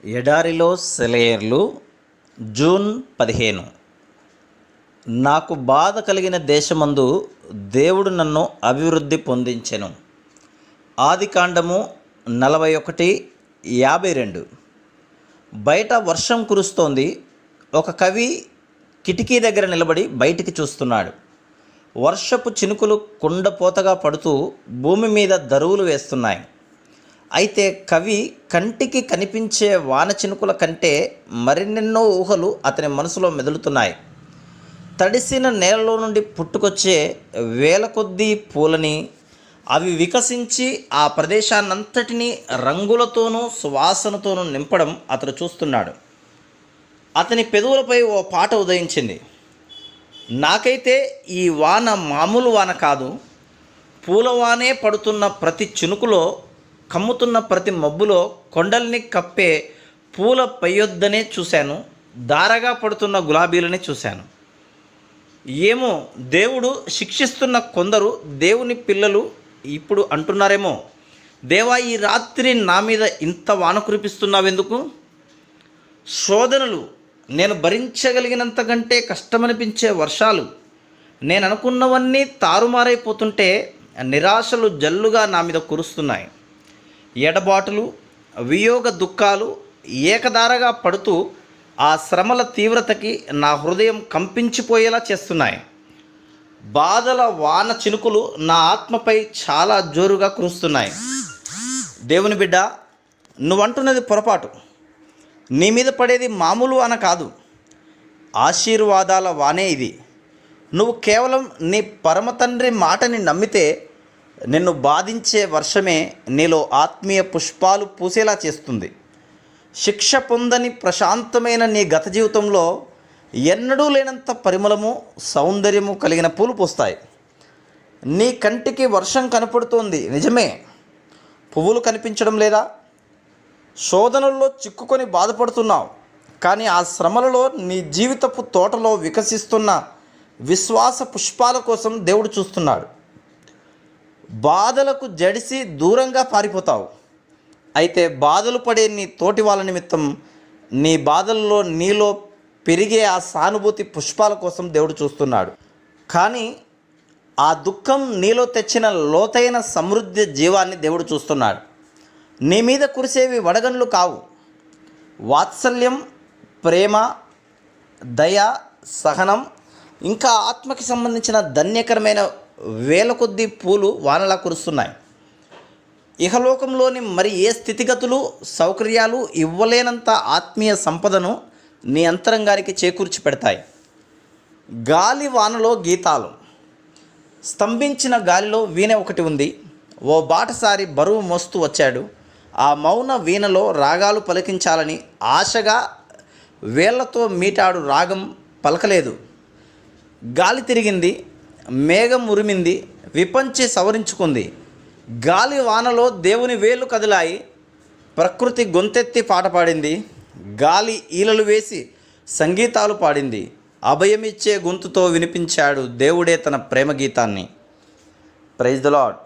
ఎడారిలో సెలయేర్లు. జూన్ 15. నాకు బాధ కలిగిన దేశమందు దేవుడు నన్ను అభివృద్ధి పొందించెను. ఆదికాండము 41:52. బయట వర్షం కురుస్తోంది. ఒక కవి కిటికీ దగ్గర నిలబడి బయటికి చూస్తున్నాడు. వర్షపు చినుకులు కుండపోతగా పడుతూ భూమి మీద దరువులు వేస్తున్నాయి. అయితే కవి కంటికి కనిపించే వాన చినుకుల కంటే మరిన్నెన్నో ఊహలు అతని మనసులో మెదులుతున్నాయి. తడిసిన నేలలో నుండి పుట్టుకొచ్చే వేల కొద్దీ పూలని, అవి వికసించి ఆ ప్రదేశాన్నంతటినీ రంగులతోనూ సువాసనతోనూ నింపడం అతను చూస్తున్నాడు. అతని పెదవులపై ఓ పాట ఉదయించింది. నాకైతే ఈ వాన మామూలు వాన కాదు. పూలవానే పడుతున్న ప్రతి చినుకులో, కమ్ముతున్న ప్రతి మబ్బులో కొండల్ని కప్పే పూల పయ్యొద్దనే చూశాను. దారగా పడుతున్న గులాబీలని చూశాను. ఏమో, దేవుడు శిక్షిస్తున్న కొందరు దేవుని పిల్లలు ఇప్పుడు అంటున్నారేమో, దేవా, ఈ రాత్రి నా మీద ఇంత వాన కురిపిస్తున్నావెందుకు? శోధనలు, నేను భరించగలిగినంత కంటే కష్టమనిపించే వర్షాలు, నేను అనుకున్నవన్నీ తారుమారైపోతుంటే నిరాశలు జల్లుగా నా మీద కురుస్తున్నాయి. ఎడబాటులు, వియోగ దుఃఖాలు ఏకధారగా పడుతూ ఆ శ్రమల తీవ్రతకి నా హృదయం కంపించిపోయేలా చేస్తున్నాయి. బాధల వాన చినుకులు నా ఆత్మపై చాలా జోరుగా కురుస్తున్నాయి. దేవుని బిడ్డ, నువ్వంటున్నది పొరపాటు. నీ మీద పడేది మామూలు వాన కాదు, ఆశీర్వాదాల వానే ఇది. నువ్వు కేవలం నీ పరమతండ్రి మాటని నమ్మితే నిన్ను బాధించే వర్షమే నీలో ఆత్మీయ పుష్పాలు పూసేలా చేస్తుంది. శిక్ష పొందని ప్రశాంతమైన నీ గత జీవితంలో ఎన్నడూ లేనంత పరిమళము, సౌందర్యము కలిగిన పూలు పూస్తాయి. నీ కంటికి వర్షం కనపడుతోంది, నిజమే. పువ్వులు కనిపించడం లేదా? శోధనల్లో చిక్కుకొని బాధపడుతున్నావు. కానీ ఆ శ్రమలలో నీ జీవితపు తోటలో వికసిస్తున్న విశ్వాస పుష్పాల కోసం దేవుడు చూస్తున్నాడు. బాధలకు జడిసి దూరంగా పారిపోతావు. అయితే బాధలు పడే నీ తోటి వాళ్ళ నిమిత్తం నీ బాధల్లో నీలో పెరిగే ఆ సానుభూతి పుష్పాల కోసం దేవుడు చూస్తున్నాడు. కానీ ఆ దుఃఖం నీలో తెచ్చిన లోతైన సమృద్ధి జీవాన్ని దేవుడు చూస్తున్నాడు. నీ మీద కురిసేవి వడగండ్లు కావు. వాత్సల్యం, ప్రేమ, దయ, సహనం, ఇంకా ఆత్మకి సంబంధించిన ధన్యకరమైన వేల కొద్దీ పూలు వానలా కురుస్తున్నాయి. ఇహలోకంలోని మరి ఏ స్థితిగతులు, సౌకర్యాలు ఇవ్వలేనంత ఆత్మీయ సంపదను నీ అంతరంగానికి చేకూర్చి పెడతాయి. గాలి వానలో గీతాలు. స్తంభించిన గాలిలో వీణ ఒకటి ఉంది. ఓ బాటసారి బరువు మోస్తూ వచ్చాడు. ఆ మౌన వీణలో రాగాలు పలికించాలని ఆశగా వేళ్లతో మీటాడు. రాగం పలకలేదు. గాలి తిరిగింది, మేఘం ఉరిమింది, విపంచి సవరించుకుంది. గాలి వానలో దేవుని వేళ్ళు కదిలాయి. ప్రకృతి గొంతెత్తి పాట పాడింది. గాలి ఈలలు వేసి సంగీతాలు పాడింది. అభయమిచ్చే గొంతుతో వినిపించాడు దేవుడే తన ప్రేమ గీతాన్ని. Praise the lord.